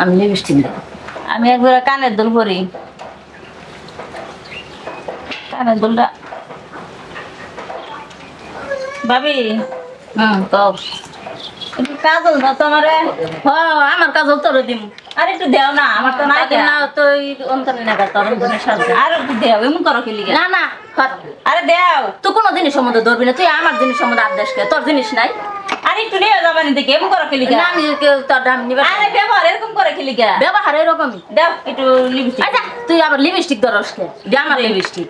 আমি লিপস্টিক দেব। আমি একবার কানের দুল পরি। কানের দুলটা ভাবি কও। একটু কাজল দাও তো আমারে। আমার কাজল তোর দিম। আর একটু দেও না, আমার তো নাই না তো অন্তরে না তোর অন্তরে সাজবে। আর একটু দেও, এমন করো কি লিগা? না না আরে দেও। তুই কোনো জিনিস সম্বন্ধে ধরবি না, তুই আমার জিনিস সম্বন্ধে আদেশ কে, তোর জিনিস নাই। আর একটু নিয়ে যাবানি দেখে এমন করো কি লিগা? না আমি তোর দাম নিবে। আরে ব্যবহার এরকম করে কি লিগা? ব্যবহার এরকমই। দাও একটু লিপস্টিক। আচ্ছা তুই আবার লিপস্টিক ধরস কে? আমার লিপস্টিক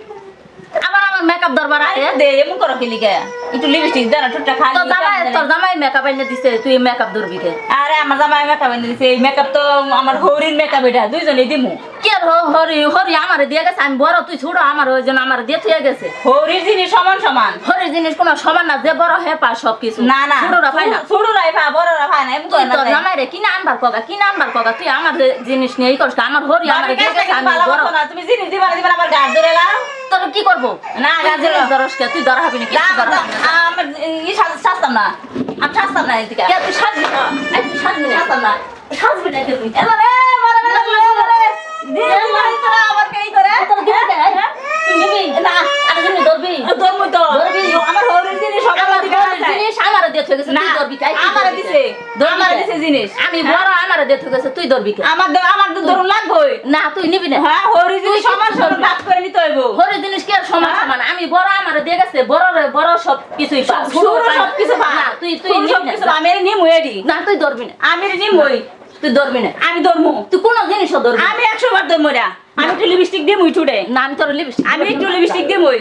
আবার আমার মেকআপ দরবার আছে। দে এমন করো কি লিগা? একটু লিপস্টিক দাও না, ঠোঁটটা খালি। তোর জামাই মেকআপ এনে দিছে, তুই মেকআপ ধরবি কে? আরে আমার জামাই মেকআপ এনে দিছে, এই মেকআপ তো আমার হরির মেকআপ, এটা দুইজনেই দিমু। কে হরি হরি আমারে দিয়ে গেছে, আমি বড় তুই ছোট, আমার ওই জন্য আমার দিয়ে থুয়ে গেছে। হরির জিনিস সমান সমান। হরির জিনিস কোনো সমান না, যে বড় হে পা সবকিছু। না না ছোটরা পায় না। ছোটরাই পা, বড়রা পায় না, এমন তুই করে না। তোর জামাই রে কিনা আনবার কগা, কিনা আনবার কগা, তুই আমার জিনিস নিয়ে করিস না। আমার হরি আমারে দিয়ে গেছে, আমি বড়। তুমি জিনিস দিবা না, দিবা না, আমার গাছ ধরে লাও। তোর কি করবো? না গাছ ধরে ধরস কে? তুই ধরা হবি না, না, আমার ই সাজতাম না, আমি সাজতাম না এদিকে। তুই সাজবি না, তুই সাজবি না, সাজতাম না। সাজবি না তুই। এবারে বড় বড় আবার কেই করে তোর দিবি কে? তুই নিবি না, আমি জিনিস ধরবি। ধরমু তো ধরবি। আমার হরির জিনিস সবার আমার দিকে হরির জিনিস আমারে দিয়ে থুয়ে গেছে, না তুই ধরবি কে? আমারে দিছে, আমারে দিছে জিনিস। আমি বড়, আমারে দিয়ে থুয়ে গেছে, তুই ধরবি কে? আমার তো ধরুন লাগবই। না তুই নিবি না। হ্যাঁ হরি জিনিস সমান সমান ভাগ করে নিতে হইব। হরির জিনিস কি আর সমান সমান? আমি বড়, আমারে দিয়ে গেছে, বড় সব কিছুই পা। শুরু সবকিছু ভাগ। না তুই নিবি নিবি না, না। আমি নিমু এডি। না তুই ধরবি না, আমি নিমুই, তুই ধরবি না, আমি ধরমু। তুই কোনো জিনিসও ধরবি না। আমি 100 বার ধরমু রা। আমি একটু লিপস্টিক দিমুই ঠুডে। না আমি তোর লিপস্টিক আমি একটু লিপস্টিক দিমুই।